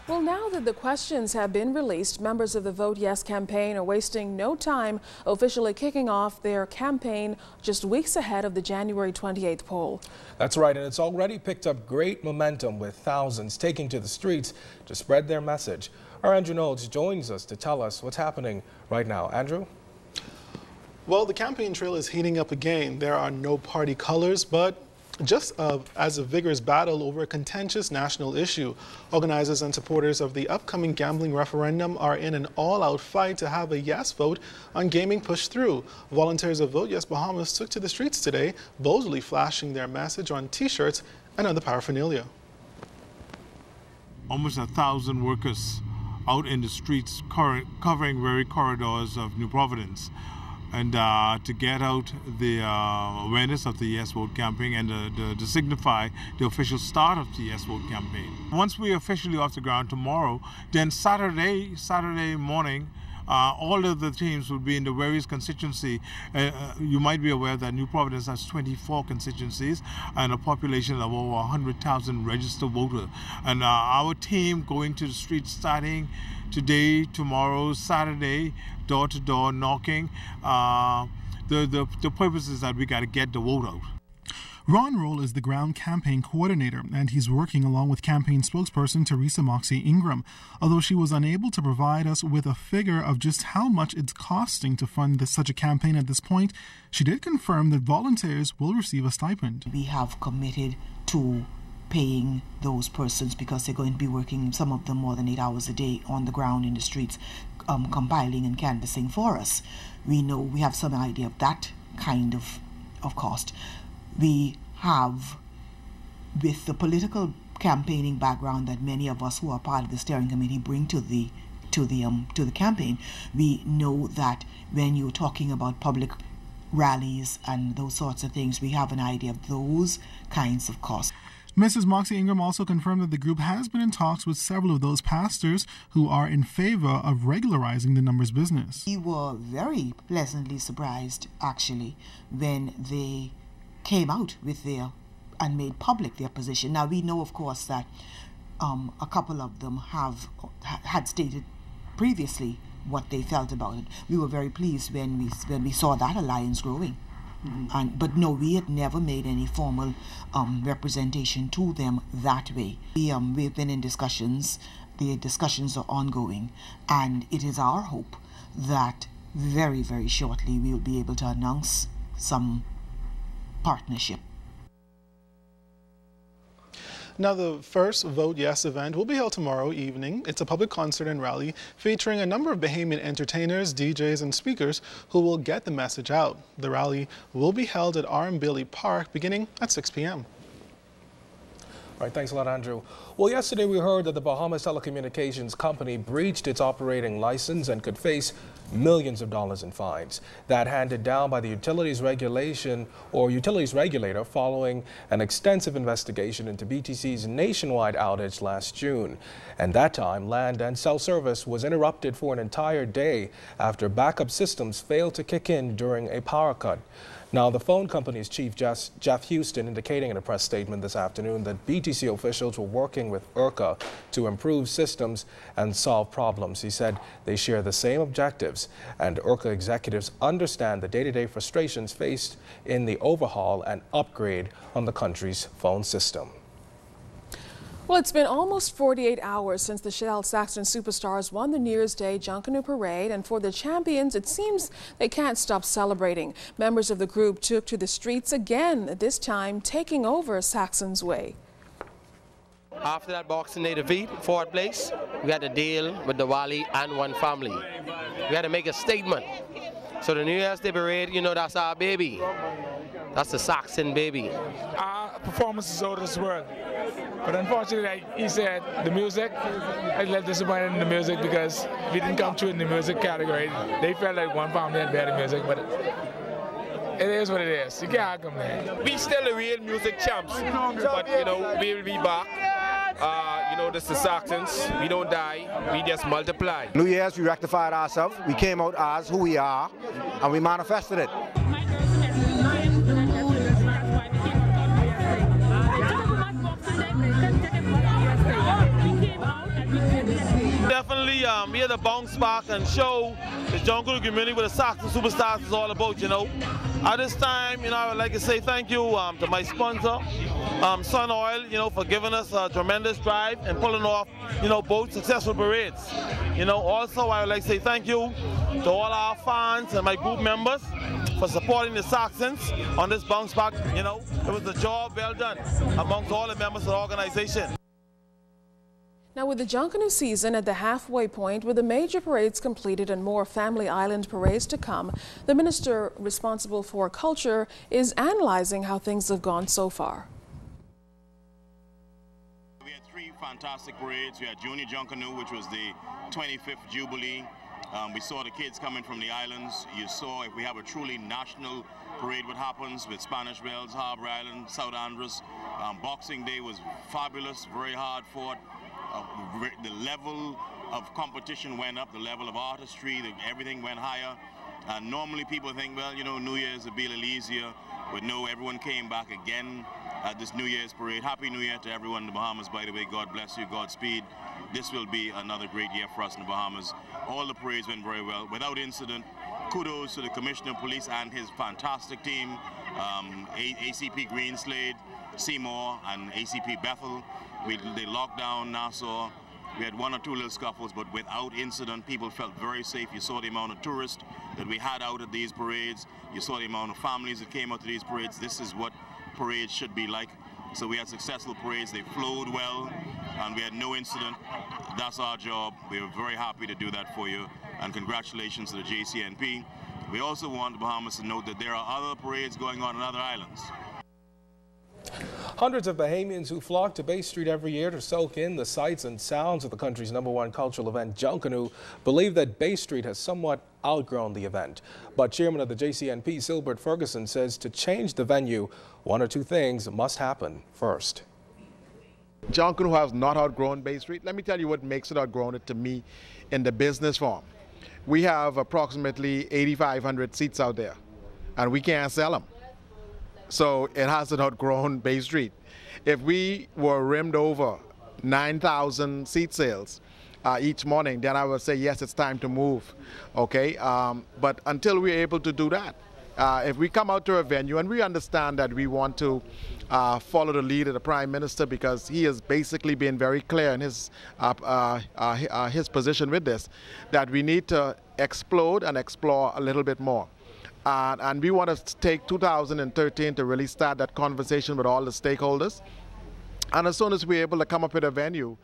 Well, now that the questions have been released, members of the Vote Yes campaign are wasting no time officially kicking off their campaign just weeks ahead of the January 28th poll. That's right, and it's already picked up great momentum with thousands taking to the streets to spread their message. Our Andrew Knowles joins us to tell us what's happening right now. Andrew? Well, the campaign trail is heating up again. There are no party colors, but just as a vigorous battle over a contentious national issue. Organizers and supporters of the upcoming gambling referendum are in an all-out fight to have a yes vote on gaming pushed through. Volunteers of Vote Yes Bahamas took to the streets today, boldly flashing their message on T-shirts and other paraphernalia. Almost 1,000 workers out in the streets covering very corridors of New Providence. And to get out the awareness of the Yes Vote campaign and to signify the official start of the Yes Vote campaign. Once we're officially off the ground tomorrow, then Saturday morning, all of the teams will be in the various constituency. You might be aware that New Providence has 24 constituencies and a population of over 100,000 registered voters. And our team going to the streets starting today, tomorrow, Saturday, door-to-door knocking. The purpose is that we got to get the vote out. Ron Roll is the ground campaign coordinator, and he's working along with campaign spokesperson Teresa Moxie Ingram. Although she was unable to provide us with a figure of just how much it's costing to fund such a campaign at this point, she did confirm that volunteers will receive a stipend. We have committed to paying those persons because they're going to be working, some of them more than 8 hours a day on the ground in the streets, compiling and canvassing for us. We know we have some idea of that kind of cost. We have, with the political campaigning background that many of us who are part of the steering committee bring to the campaign, we know that when you're talking about public rallies and those sorts of things, we have an idea of those kinds of costs. Mrs. Moxie Ingram also confirmed that the group has been in talks with several of those pastors who are in favor of regularizing the numbers business. We were very pleasantly surprised, actually, when they came out with and made public their position. Now, we know, of course, that a couple of them had stated previously what they felt about it. We were very pleased when we saw that alliance growing. But no, we had never made any formal representation to them that way. We've been in discussions. The discussions are ongoing, and it is our hope that very, very shortly we will be able to announce some partnership. Now, the first Vote Yes event will be held tomorrow evening. It's a public concert and rally featuring a number of Bahamian entertainers, DJs, and speakers who will get the message out. The rally will be held at R.M. Bailey Park beginning at 6 p.m. All right, thanks a lot, Andrew. Well, yesterday we heard that the Bahamas Telecommunications Company breached its operating license and could face millions of dollars in fines. That handed down by the utilities regulator following an extensive investigation into BTC's nationwide outage last June. And that time, land and cell service was interrupted for an entire day after backup systems failed to kick in during a power cut. Now, the phone company's chief, Jeff Houston, indicating in a press statement this afternoon that BTC officials were working with IRCA to improve systems and solve problems. He said they share the same objectives, and IRCA executives understand the day-to-day frustrations faced in the overhaul and upgrade on the country's phone system. Well, it's been almost 48 hours since the Shell Saxon Superstars won the New Year's Day Junkanoo Parade, and for the champions, it seems they can't stop celebrating. Members of the group took to the streets again, this time taking over Saxon's way. After that Boxing Day defeat, fourth place, we had to deal with the Wally and one family. We had to make a statement. So the New Year's Day Parade, you know, that's our baby. That's the Saxon baby. Our performance is out of this world. But unfortunately, like he said, the music, I was a little disappointed in the music because we didn't come through in the music category. They felt like one family had better music, but it is what it is. You can't come there. We still the real music champs, but you know, we will be back. You know, this is the Saxons. We don't die, we just multiply. New Year's, we rectified ourselves. We came out as who we are, and we manifested it. We came out and we here to bounce back and show the Junkanoo community what the Saxon Superstars is all about, you know. At this time, you know, I would like to say thank you to my sponsor, Sun Oil, you know, for giving us a tremendous drive and pulling off, you know, both successful parades. You know, also I would like to say thank you to all our fans and my group members for supporting the Saxons on this bounce back. You know, it was a job well done amongst all the members of the organization. Now, with the Junkanoo season at the halfway point, with the major parades completed and more Family Island parades to come, the minister responsible for culture is analyzing how things have gone so far. We had 3 fantastic parades. We had Junior Junkanoo, which was the 25th Jubilee. We saw the kids coming from the islands. You saw if we have a truly national parade, what happens with Spanish Wells, Harbour Island, South Andros. Boxing Day was fabulous, very hard fought. The level of competition went up, the level of artistry, everything went higher. Normally people think, well, you know, New Year's will be a little easier, but no, everyone came back again at this New Year's parade. Happy New Year to everyone in the Bahamas, by the way. God bless you, Godspeed. This will be another great year for us in the Bahamas. All the parades went very well, without incident. Kudos to the Commissioner of Police and his fantastic team, ACP Greenslade, Seymour, and ACP Bethel. They locked down Nassau. We had 1 or 2 little scuffles, but without incident, people felt very safe. You saw the amount of tourists that we had out at these parades. You saw the amount of families that came out to these parades. This is what parades should be like. So we had successful parades. They flowed well, and we had no incident. That's our job. We are very happy to do that for you, and congratulations to the JCNP. We also want the Bahamas to note that there are other parades going on other islands. Hundreds of Bahamians who flock to Bay Street every year to soak in the sights and sounds of the country's #1 cultural event, Junkanoo, believe that Bay Street has somewhat outgrown the event. But Chairman of the JCNP, Silbert Ferguson, says to change the venue, 1 or 2 things must happen first. Junkanoo has not outgrown Bay Street. Let me tell you what makes it outgrown it to me in the business form. We have approximately 8,500 seats out there, and we can't sell them. So it hasn't outgrown Bay Street. If we were rimmed over 9,000 seat sales each morning, then I would say, yes, it's time to move, okay? But until we're able to do that, if we come out to a venue, and we understand that we want to follow the lead of the Prime Minister, because he has basically been very clear in his position with this, that we need to explode and explore a little bit more. And we want to take 2013 to really start that conversation with all the stakeholders. And as soon as we're able to come up with a venue,